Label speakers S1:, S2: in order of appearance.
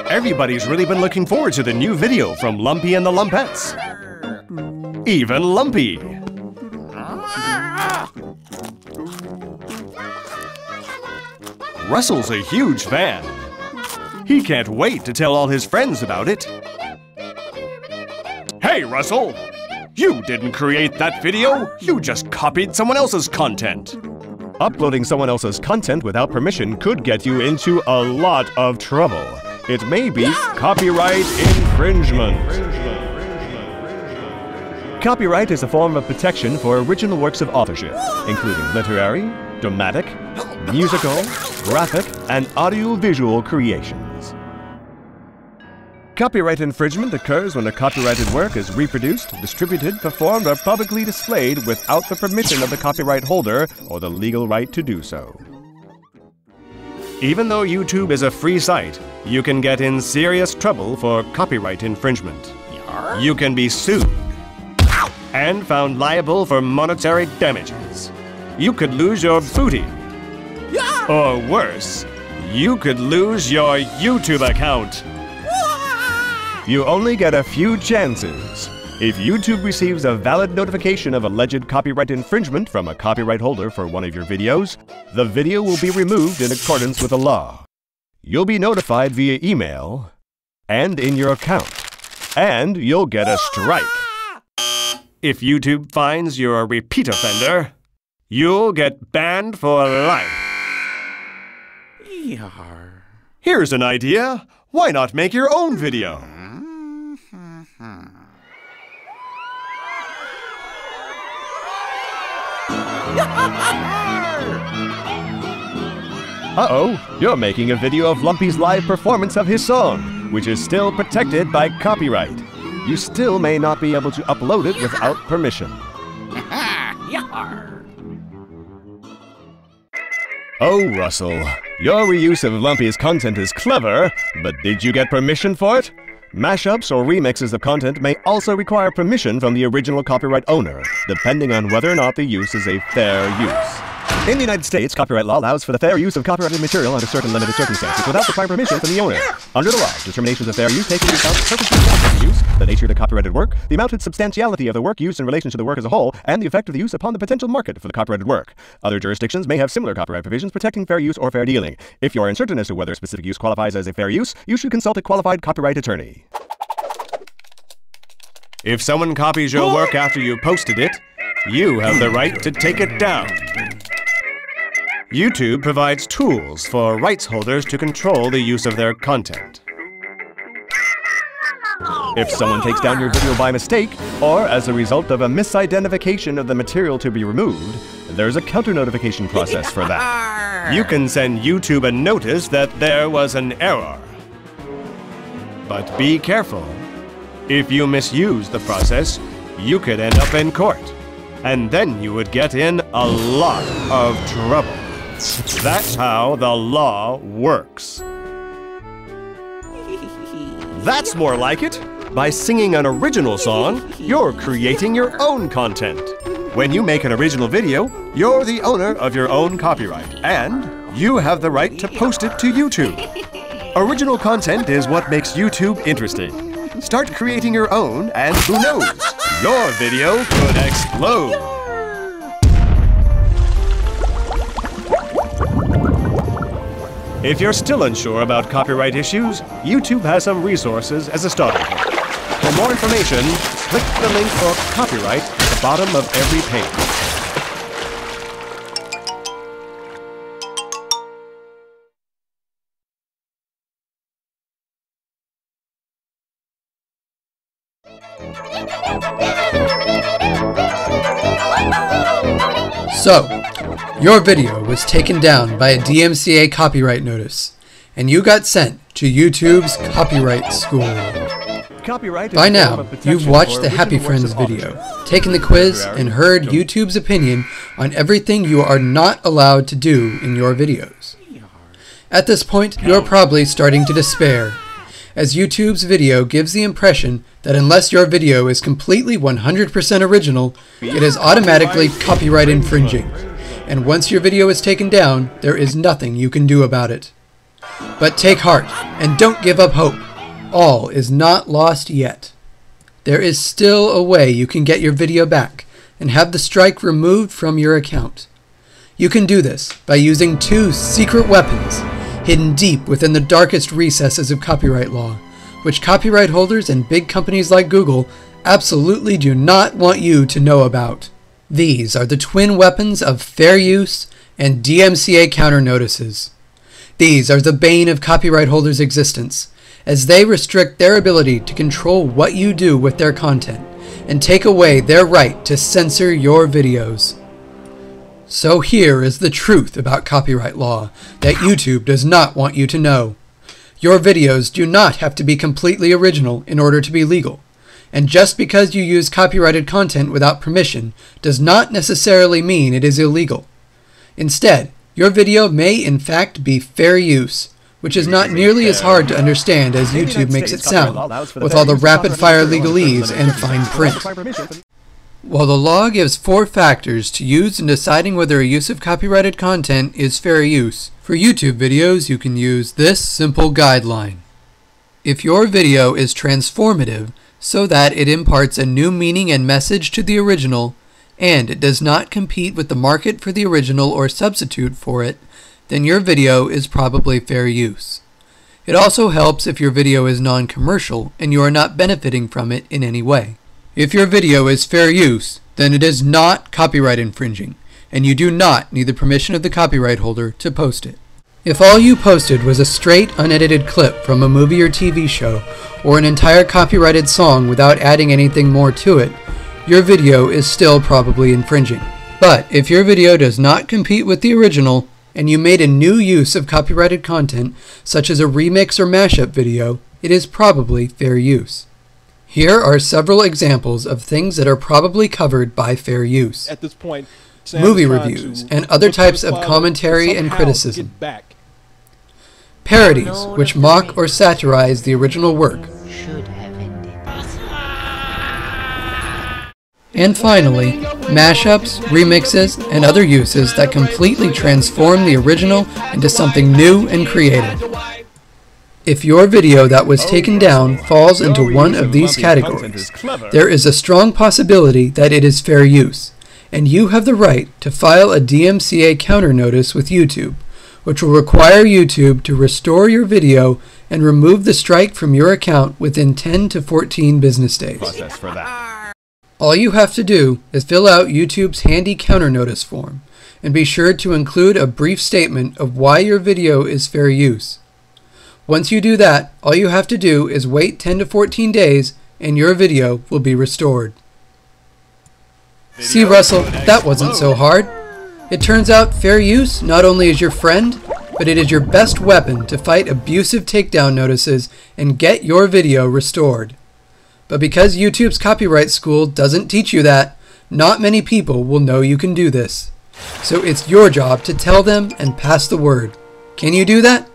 S1: Everybody's really been looking forward to the new video from Lumpy and the Lumpettes. Even Lumpy. Russell's a huge fan. He can't wait to tell all his friends about it. Hey, Russell! You didn't create that video! You just copied someone else's content! Uploading someone else's content without permission could get you into a lot of trouble. It may be copyright infringement. Copyright is a form of protection for original works of authorship, including literary, dramatic, musical, graphic, and audiovisual creations. Copyright infringement occurs when a copyrighted work is reproduced, distributed, performed, or publicly displayed without the permission of the copyright holder or the legal right to do so. Even though YouTube is a free site, you can get in serious trouble for copyright infringement. You can be sued and found liable for monetary damages. You could lose your booty. Or worse, you could lose your YouTube account. You only get a few chances. If YouTube receives a valid notification of alleged copyright infringement from a copyright holder for one of your videos, the video will be removed in accordance with the law. You'll be notified via email and in your account, and you'll get a strike. If YouTube finds you're a repeat offender, you'll get banned for life. Here's an idea. Why not make your own video? Uh-oh, you're making a video of Lumpy's live performance of his song, which is still protected by copyright. You still may not be able to upload it without permission. Oh, Russell, your reuse of Lumpy's content is clever, but did you get permission for it? Mashups or remixes of content may also require permission from the original copyright owner, depending on whether or not the use is a fair use. In the United States, copyright law allows for the fair use of copyrighted material under certain limited circumstances without requiring permission from the owner. Under the law, determinations of fair use take into account the purpose of the use, the nature of the copyrighted work, the amount and substantiality of the work used in relation to the work as a whole, and the effect of the use upon the potential market for the copyrighted work. Other jurisdictions may have similar copyright provisions protecting fair use or fair dealing. If you are uncertain as to whether a specific use qualifies as a fair use, you should consult a qualified copyright attorney. If someone copies your work after you posted it, you have the right to take it down. YouTube provides tools for rights holders to control the use of their content. If someone takes down your video by mistake, or as a result of a misidentification of the material to be removed, there's a counter-notification process for that. You can send YouTube a notice that there was an error. But be careful. If you misuse the process, you could end up in court. And then you would get in a lot of trouble. That's how the law works. That's more like it. By singing an original song, you're creating your own content. When you make an original video, you're the owner of your own copyright, and you have the right to post it to YouTube. Original content is what makes YouTube interesting. Start creating your own, and who knows, your video could explode. If you're still unsure about copyright issues, YouTube has some resources as a starting point. For more information, click the link for copyright at the bottom of every page.
S2: So, your video was taken down by a DMCA copyright notice, and you got sent to YouTube's copyright school. By now, you've watched the Happy Friends video, taken the quiz, and heard YouTube's opinion on everything you are not allowed to do in your videos. At this point, you're probably starting to despair, as YouTube's video gives the impression that unless your video is completely 100% original, it is automatically copyright infringing, and once your video is taken down, there is nothing you can do about it. But take heart, and don't give up hope. All is not lost yet. There is still a way you can get your video back and have the strike removed from your account. You can do this by using 2 secret weapons hidden deep within the darkest recesses of copyright law, which copyright holders and big companies like Google absolutely do not want you to know about. These are the twin weapons of fair use and DMCA counter notices. These are the bane of copyright holders' existence, as they restrict their ability to control what you do with their content and take away their right to censor your videos. So here is the truth about copyright law that YouTube does not want you to know. Your videos do not have to be completely original in order to be legal, and just because you use copyrighted content without permission does not necessarily mean it is illegal. Instead, your video may in fact be fair use, which is not nearly as hard to understand as YouTube makes it sound, with all the rapid-fire legalese and fine print. While the law gives 4 factors to use in deciding whether a use of copyrighted content is fair use, for YouTube videos you can use this simple guideline. If your video is transformative, so that it imparts a new meaning and message to the original, and it does not compete with the market for the original or substitute for it, then your video is probably fair use. It also helps if your video is non-commercial and you are not benefiting from it in any way. If your video is fair use, then it is not copyright infringing, and you do not need the permission of the copyright holder to post it. If all you posted was a straight, unedited clip from a movie or TV show, or an entire copyrighted song without adding anything more to it, your video is still probably infringing. But if your video does not compete with the original, and you made a new use of copyrighted content, such as a remix or mashup video, it is probably fair use. Here are several examples of things that are probably covered by fair use.
S3: At this point,
S2: movie reviews and other types of commentary and criticism. Parodies, which mock or satirize the original work. And finally, mashups, remixes, and other uses that completely transform the original into something new and creative. If your video that was taken down falls into one of these categories, there is a strong possibility that it is fair use, and you have the right to file a DMCA counter notice with YouTube, which will require YouTube to restore your video and remove the strike from your account within 10 to 14 business days. All you have to do is fill out YouTube's handy counter notice form, and be sure to include a brief statement of why your video is fair use. Once you do that, all you have to do is wait 10 to 14 days and your video will be restored. See, Russell, that wasn't so hard. It turns out fair use not only is your friend, but it is your best weapon to fight abusive takedown notices and get your video restored. But because YouTube's copyright school doesn't teach you that, not many people will know you can do this. So it's your job to tell them and pass the word. Can you do that?